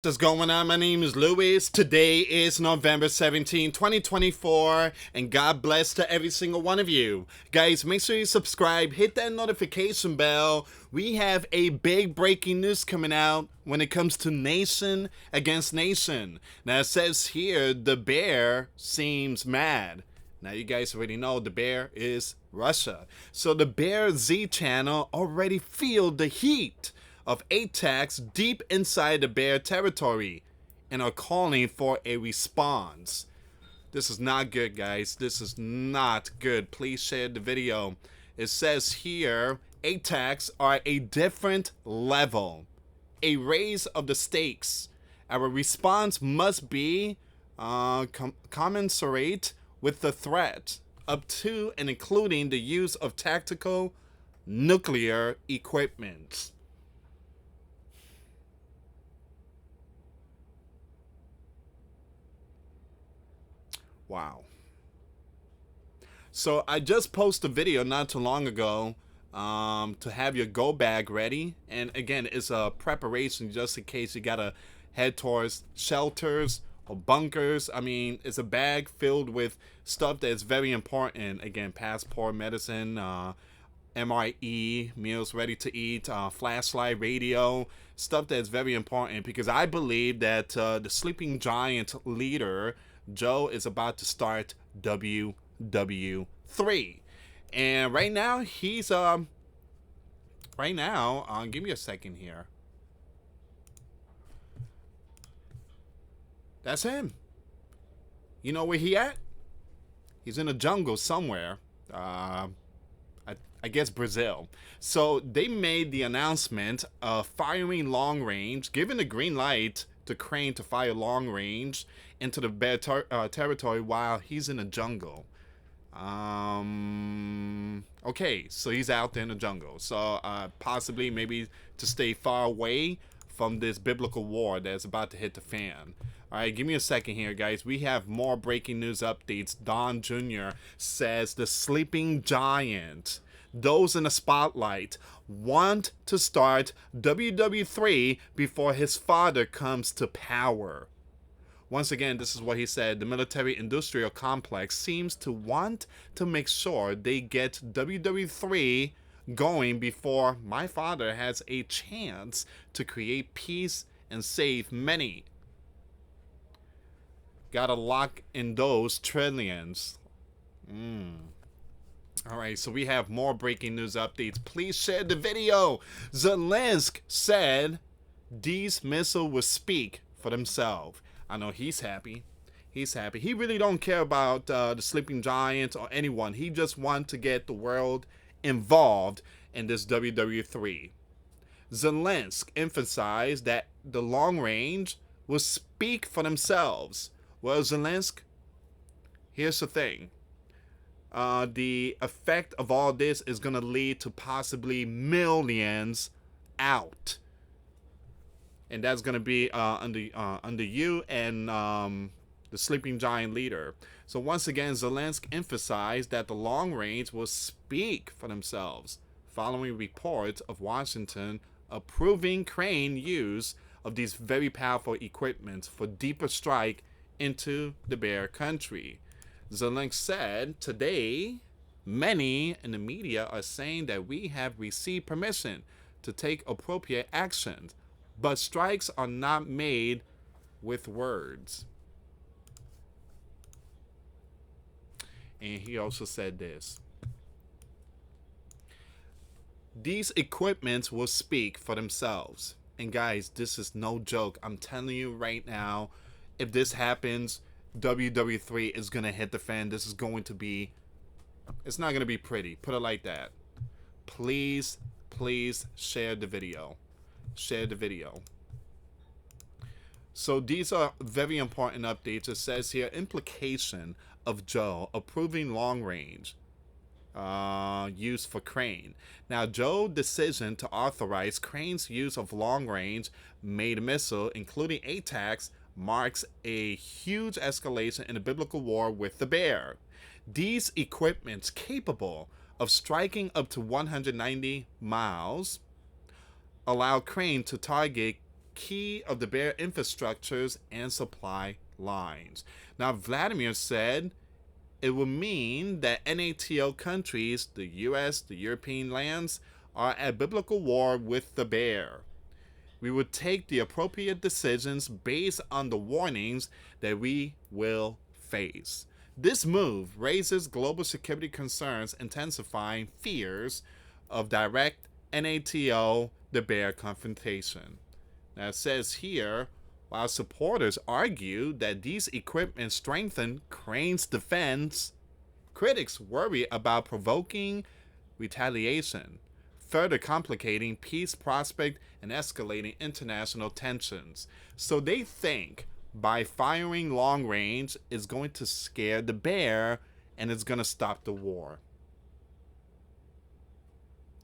What's going on? My name is Luis. Today is November 17, 2024, and God bless to every single one of you. Guys, make sure you subscribe, hit that notification bell. We have a big breaking news coming out when it comes to nation against nation. Now, it says here the bear seems mad. Now, you guys already know the bear is Russia. So the Bear Z channel already feel the heat of attacks deep inside the bear territory and are calling for a response. This is not good, guys. This is not good. Please share the video. It says here, attacks are a different level, a raise of the stakes. Our response must be commensurate with the threat, up to and including the use of tactical nuclear equipment. Wow. So I just posted a video not too long ago to have your go bag ready. And again, it's a preparation just in case you gotta head towards shelters or bunkers. I mean, it's a bag filled with stuff that's very important. Again, passport, medicine, MRE, meals ready to eat, flashlight, radio, stuff that's very important because I believe that the sleeping giant leader Joe is about to start WW3. And right now he's give me a second here. That's him. You know where he at? He's in a jungle somewhere. I guess Brazil. So they made the announcement of firing long range, giving the green light to Crane to fire long range into the bear territory while he's in the jungle. Okay, so he's out there in the jungle. So possibly maybe to stay far away from this biblical war that's about to hit the fan. All right, give me a second here, guys. We have more breaking news updates. Don Jr. says the sleeping giant, those in the spotlight, want to start WW3 before his father comes to power. Once again, this is what he said. The military-industrial complex seems to want to make sure they get WW3 going before my father has a chance to create peace and save many. Gotta lock in those trillions. Alright, so we have more breaking news updates. Please share the video. Zelensky said these missiles will speak for themselves. I know he's happy. He's happy. He really don't care about the sleeping giant or anyone. He just wants to get the world involved in this WW3. Zelensky emphasized that the long range will speak for themselves. Well, Zelensky, here's the thing. The effect of all this is going to lead to possibly millions out. And that's going to be under you and the sleeping giant leader. So once again, Zelensky emphasized that the long range will speak for themselves, following reports of Washington approving Crane use of these very powerful equipment for deeper strike into the bear country. Zelensky said, today, many in the media are saying that we have received permission to take appropriate actions, but strikes are not made with words. And he also said this. These equipments will speak for themselves. And guys, this is no joke. I'm telling you right now, if this happens, WW3 is going to hit the fan. This is going to be, it's not going to be pretty. Put it like that. Please, please share the video. Share the video. So these are very important updates. It says here, implication of Joe approving long range use for Crane. Now, Joe's decision to authorize Crane's use of long range made missile, including ATACMS, marks a huge escalation in the biblical war with the bear. These equipments capable of striking up to 190 miles allow Crane to target key of the bear infrastructures and supply lines. Now, Vladimir said it would mean that NATO countries, the US, the European lands, are at biblical war with the bear. We would take the appropriate decisions based on the warnings that we will face. This move raises global security concerns, intensifying fears of direct NATO the bear confrontation. Now it says here, while supporters argue that these equipment strengthen Crane's defense, critics worry about provoking retaliation, further complicating peace prospect and escalating international tensions. So they think by firing long range is going to scare the bear and it's going to stop the war.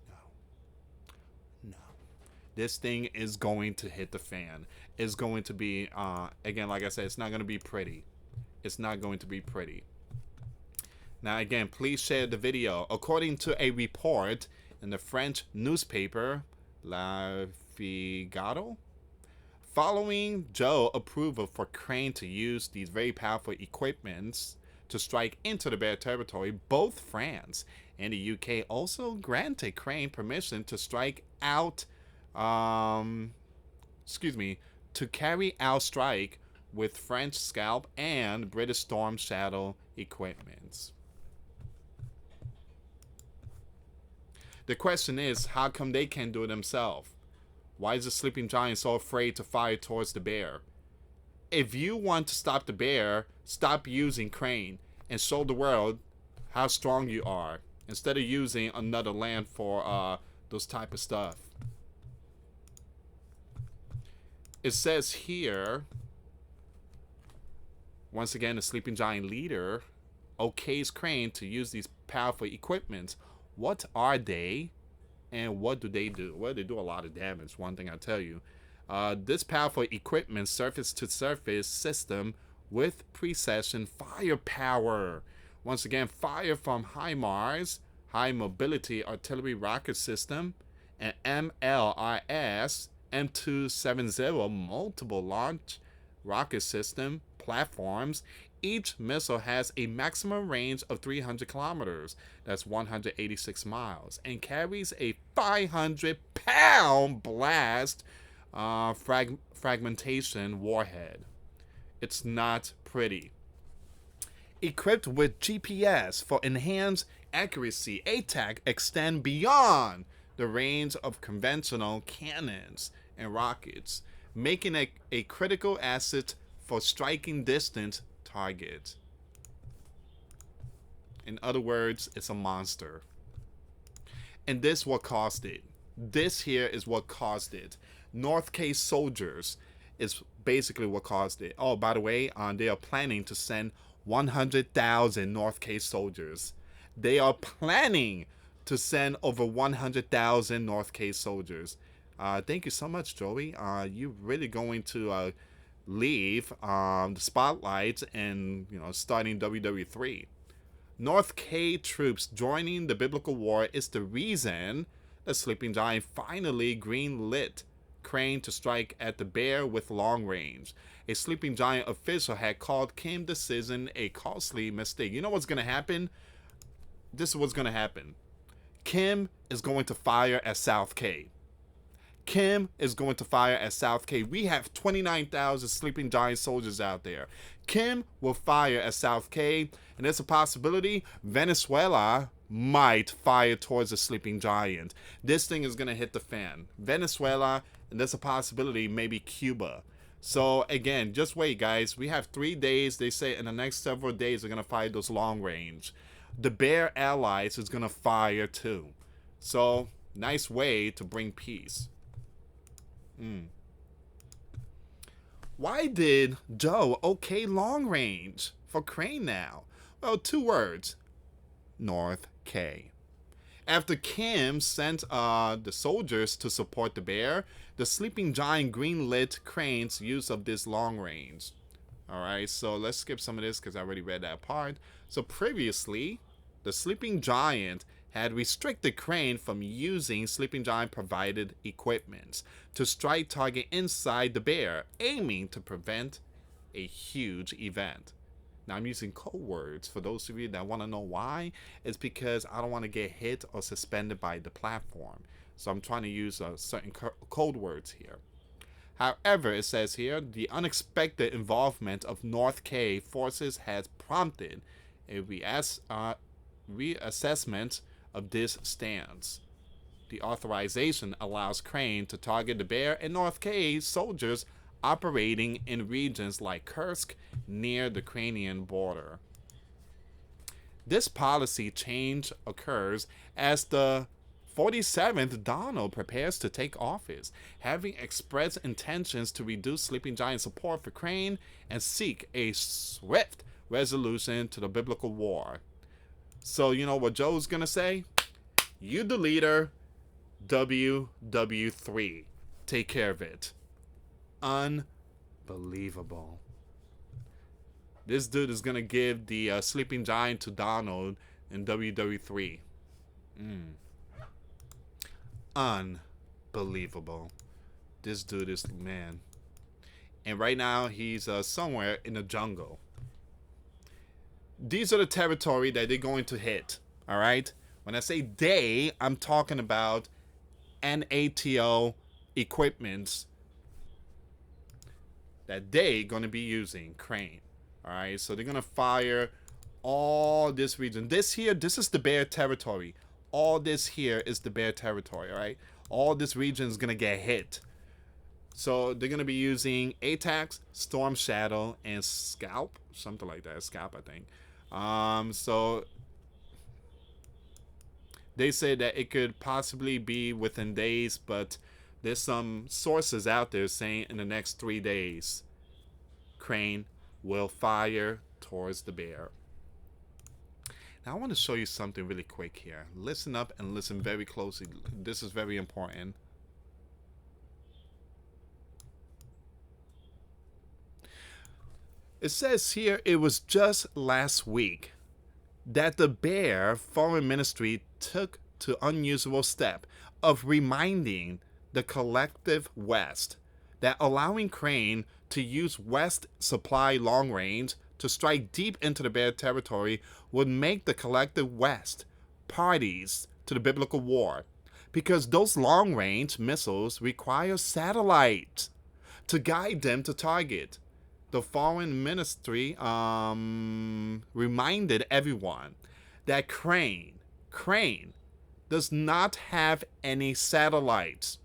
No. This thing is going to hit the fan. It's going to be, again, like I said, it's not going to be pretty. It's not going to be pretty. Now, again, please share the video. According to a report in the French newspaper La Figaro, following Joe approval for Crane to use these very powerful equipments to strike into the bear territory, both France and the UK also granted Crane permission to strike out, to carry out strike with French Scalp and British Storm Shadow equipments. The question is, how come they can't do it themselves? Why is the sleeping giant so afraid to fire towards the bear? If you want to stop the bear, stop using Crane and show the world how strong you are instead of using another land for those type of stuff. It says here, once again, the sleeping giant leader okays Crane to use these powerful equipments. What are they, and what do they do? Well, they do a lot of damage, one thing I tell you. This powerful equipment surface-to-surface system with precision firepower. Once again, fire from HIMARS, High Mobility Artillery Rocket System, and MLRS M270 multiple launch rocket system platforms. Each missile has a maximum range of 300 kilometers, that's 186 miles, and carries a 500-pound blast fragmentation warhead. It's not pretty. Equipped with GPS for enhanced accuracy, ATAC extend beyond the range of conventional cannons and rockets, making it a critical asset for striking distance target. In other words, it's a monster. And this what caused it. This here is what caused it. North Case soldiers is basically what caused it. Oh, by the way, they are planning to send 100,000 North Case soldiers. They are planning to send over 100,000 North Case soldiers. Thank you so much, Joey. You're really going to leave the spotlight and starting WW3. North K troops joining the biblical war is the reason the sleeping giant finally green-lit Crane to strike at the bear with long range. A sleeping giant official had called Kim's decision a costly mistake. You know what's going to happen? This is what's going to happen. Kim is going to fire at South K. Kim is going to fire at South K. We have 29,000 sleeping giant soldiers out there. Kim will fire at South K, and there's a possibility Venezuela might fire towards the sleeping giant. This thing is going to hit the fan. Venezuela, and there's a possibility maybe Cuba. So again, just wait, guys. We have 3 days. They say in the next several days they're going to fire those long range. The bear allies is going to fire too. So nice way to bring peace. Why did Joe okay long range for Crane now? Well, 2 words. North K. After Kim sent the soldiers to support the bear, the sleeping giant green-lit Crane's use of this long range. Alright, so let's skip some of this because I already read that part. So previously, the sleeping giant had restricted Crane from using Sleeping Giant provided equipment to strike target inside the bear, aiming to prevent a huge event. Now I'm using code words for those of you that want to know why. It's because I don't want to get hit or suspended by the platform. So I'm trying to use certain code words here. However, it says here, the unexpected involvement of North K forces has prompted a reassessment of this stance. The authorization allows Crane to target the bear and North K soldiers operating in regions like Kursk near the Ukrainian border. This policy change occurs as the 47th Donald prepares to take office, having expressed intentions to reduce Sleeping Giant support for Crane and seek a swift resolution to the biblical war. So you know what Joe's gonna say? You the leader, WW3. Take care of it. Unbelievable. This dude is gonna give the Sleeping Giant to Donald in WW3. Unbelievable. This dude is the man. And right now he's somewhere in the jungle. These are the territory that they're going to hit. All right. When I say they, I'm talking about NATO equipments that they're going to be using. Crane. All right. So they're going to fire all this region. This is the bear territory. All this here is the bear territory. All right. All this region is going to get hit. So they're going to be using ATACs, Storm Shadow, and Scalp. Something like that. Scalp, I think. So they say that it could possibly be within days, but there's some sources out there saying in the next 3 days, Crane will fire towards the bear. Now I want to show you something really quick here. Listen up and listen very closely. This is very important. It says here it was just last week that the Bear Foreign Ministry took to unusual step of reminding the collective West that allowing Crane to use West supply long range to strike deep into the Bear territory would make the collective West parties to the biblical war, because those long range missiles require satellites to guide them to target. The foreign ministry reminded everyone that Crane does not have any satellites.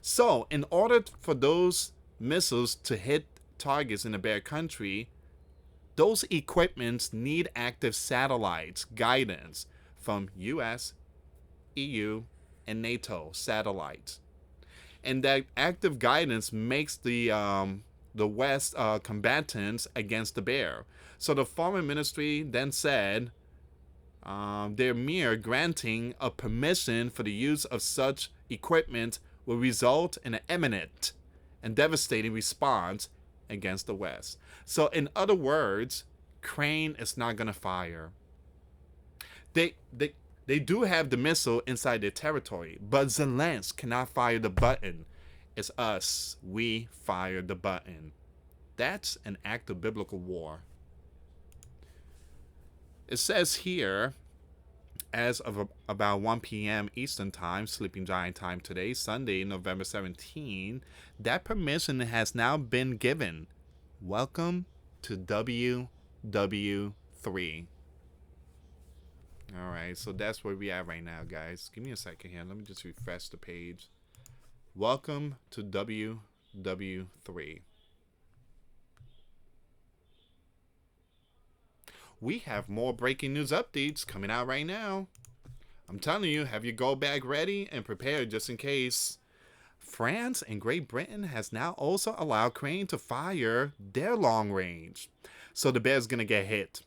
So in order for those missiles to hit targets in the Bear country, those equipments need active satellites guidance from US, EU, and NATO satellites. And that active guidance makes the West combatants against the Bear. So the foreign ministry then said their mere granting of permission for the use of such equipment will result in an imminent and devastating response against the West. So in other words, Crane is not going to fire. They do have the missile inside their territory, but Zelensky cannot fire the button. It's us. We fire the button. That's an act of biblical war. It says here, as of about 1 p.m. Eastern Time, Sleeping Giant time today, Sunday, November 17, that permission has now been given. Welcome to WW3. All right, so that's where we are right now, guys. Give me a second here. Let me just refresh the page. Welcome to WW3. We have more breaking news updates coming out right now. I'm telling you, have your go bag ready and prepared just in case. France and Great Britain has now also allowed Crane to fire their long range. So the Bear's going to get hit.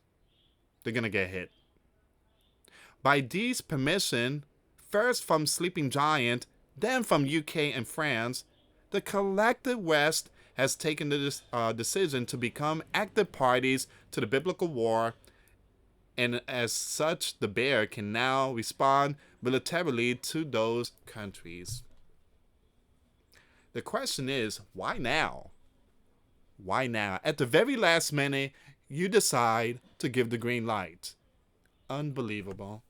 They're going to get hit. By these permission, first from Sleeping Giant, then from UK and France, the collective West has taken the decision to become active parties to the biblical war And as such, the bear can now respond militarily to those countries. The question is, why now? Why now? At the very last minute, you decide to give the green light. Unbelievable.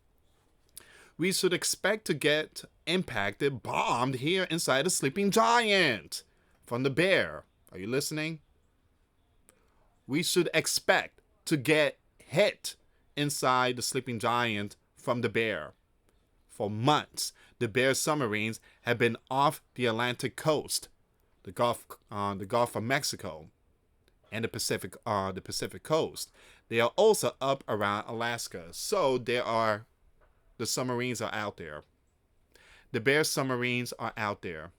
We should expect to get impacted, bombed here inside the sleeping giant from the bear. Are you listening? We should expect to get hit inside the sleeping giant from the bear. For months, the bear submarines have been off the Atlantic coast, the Gulf of Mexico, and the Pacific coast. They are also up around Alaska, so the submarines are out there. The bear submarines are out there.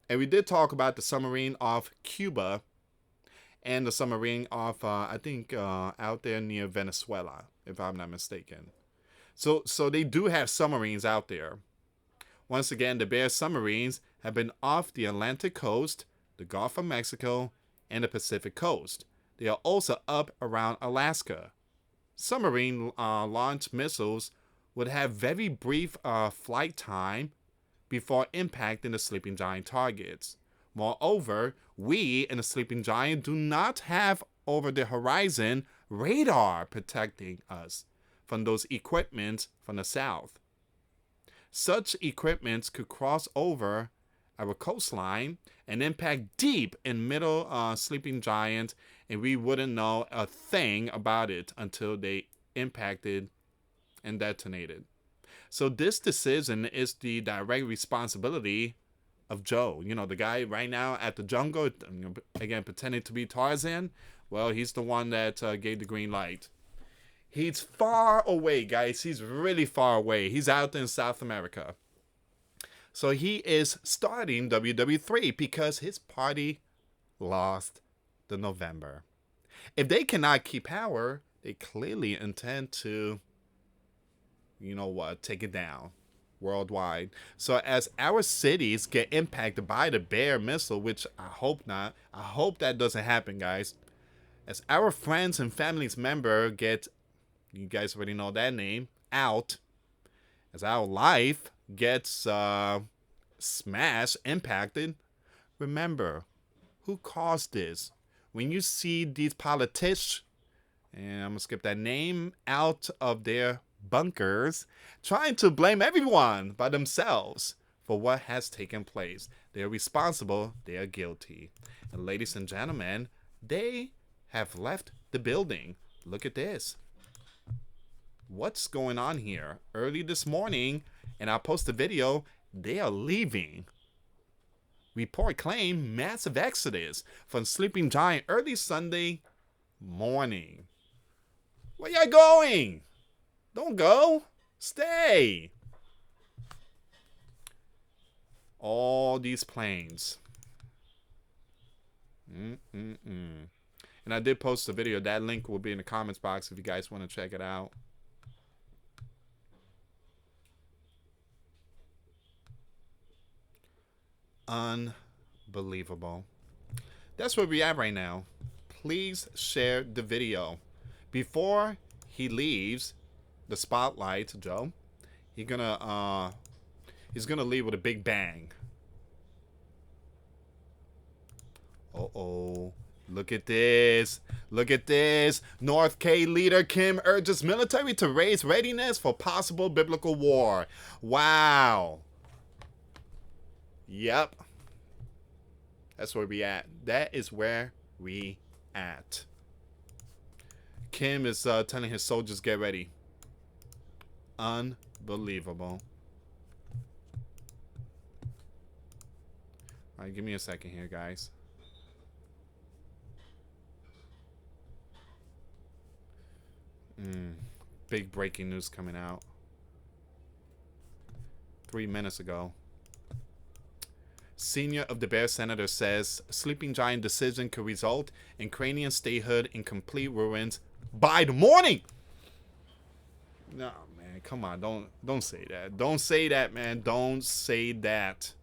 And we did talk about the submarine off Cuba and the submarine off, I think, out there near Venezuela, if I'm not mistaken. So they do have submarines out there. Once again, the bear submarines have been off the Atlantic coast, the Gulf of Mexico, and the Pacific coast. They are also up around Alaska. Submarine launched missiles would have very brief flight time before impacting the sleeping giant targets. Moreover, we in the sleeping giant do not have over the horizon radar protecting us from those equipments from the south. Such equipments could cross over our coastline and impact deep in middle sleeping giant, and we wouldn't know a thing about it until they impacted and detonated. So this decision is the direct responsibility of Joe. You know, the guy right now at the jungle, again, pretending to be Tarzan. Well, he's the one that gave the green light. He's far away, guys. He's really far away. He's out in South America. So he is starting WW3 because his party lost the November. If they cannot keep power, they clearly intend to, take it down worldwide. So as our cities get impacted by the bear missile, which I hope not, I hope that doesn't happen, guys. As our friends and families member get, you guys already know that name, out, as our life gets smashed, impacted, remember who caused this. When you see these politicians, and I'm going to skip that name, out of their bunkers, trying to blame everyone but themselves for what has taken place. They are responsible. They are guilty. And ladies and gentlemen, they have left the building. Look at this. What's going on here? Early this morning, and I'll post a video, they are leaving. Report claim massive exodus from sleeping giant early Sunday morning. Where y'all going? Don't go. Stay. All these planes. And I did post a video. That link will be in the comments box if you guys want to check it out. Unbelievable. That's where we're at right now. Please share the video. Before he leaves the spotlight, Joe, he's gonna leave with a big bang. Uh-oh. Look at this. Look at this. North K leader Kim urges military to raise readiness for possible biblical war. Wow. Yep. That's where we at. That is where we at. Kim is telling his soldiers, get ready. Unbelievable. All right, give me a second here, guys. Big breaking news coming out 3 minutes ago. Senior of the Bear Senator says sleeping giant decision could result in Ukrainian statehood in complete ruins by the morning. No, man, come on, don't say that. Don't say that, man. Don't say that.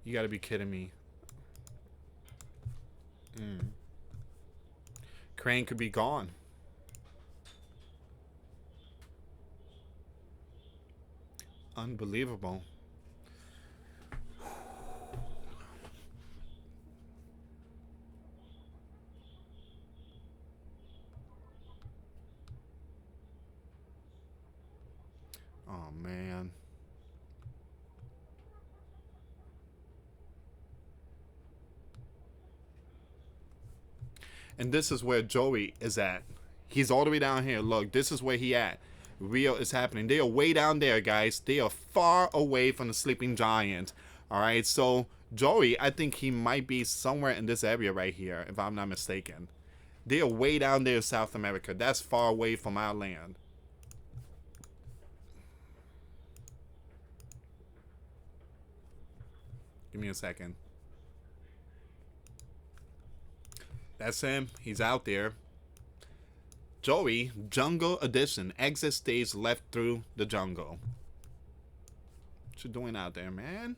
You gotta be kidding me. Ukraine could be gone. Unbelievable. Oh, man. And this is where Joey is at. He's all the way down here. Look, this is where he at. Real is happening. They are way down there, guys. They are far away from the sleeping giant. All right, so Joey, I think he might be somewhere in this area right here, if I'm not mistaken. They are way down there in South America. That's far away from our land. Give me a second. That's him. He's out there. Joey, Jungle Edition. Exit stage left through the jungle. What you doing out there, man?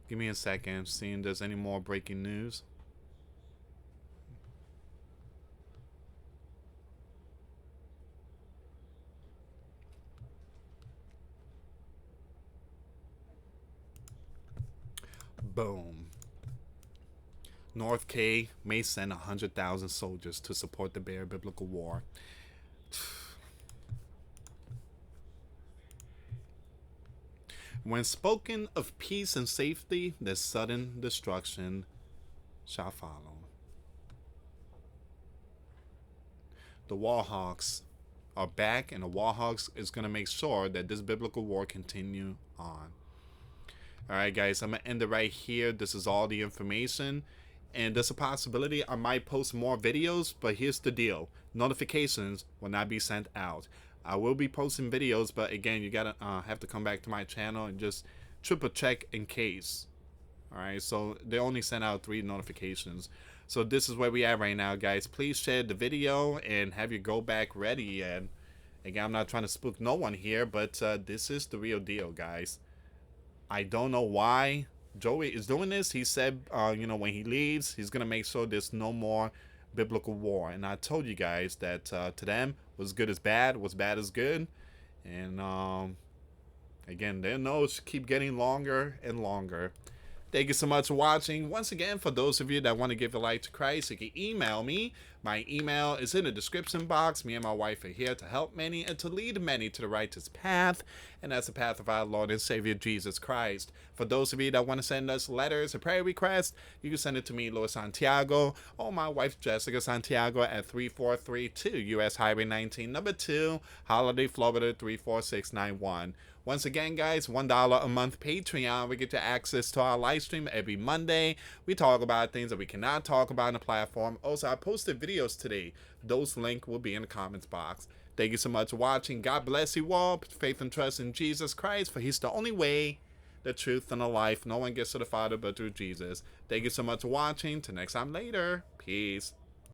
Give me a second. Seeing if there's any more breaking news. Boom. North K may send 100,000 soldiers to support the Bear Biblical War. When spoken of peace and safety, the sudden destruction shall follow. The Warhawks are back, and the Warhawks is going to make sure that this biblical war continue on. Alright guys, I'm going to end it right here. This is all the information. And there's a possibility I might post more videos, but here's the deal. Notifications will not be sent out. I will be posting videos, but again, you gotta have to come back to my channel and just triple check in case. Alright, so they only sent out 3 notifications. So this is where we are right now, guys. Please share the video and have your go back ready. And again, I'm not trying to spook no one here, but this is the real deal, guys. I don't know why Joey is doing this. He said, you know, when he leaves, he's going to make sure there's no more biblical war. And I told you guys that to them, what's good is bad, what's bad is good. And again, their notes keep getting longer and longer. Thank you so much for watching. Once again, for those of you that want to give a life to Christ, you can email me. My email is in the description box. Me and my wife are here to help many and to lead many to the righteous path. And that's the path of our Lord and Savior, Jesus Christ. For those of you that want to send us letters or prayer requests, you can send it to me, US Santiago, or my wife, Jessica Santiago, at 3432 US Highway 19, number 2, Holiday, Florida, 34691. Once again, guys, $1 a month Patreon. We get to access to our live stream every Monday. We talk about things that we cannot talk about on the platform. Also, I posted videos today. Those links will be in the comments box. Thank you so much for watching. God bless you all. Put faith and trust in Jesus Christ, for He's the only way, the truth, and the life. No one gets to the Father but through Jesus. Thank you so much for watching. Till next time later. Peace.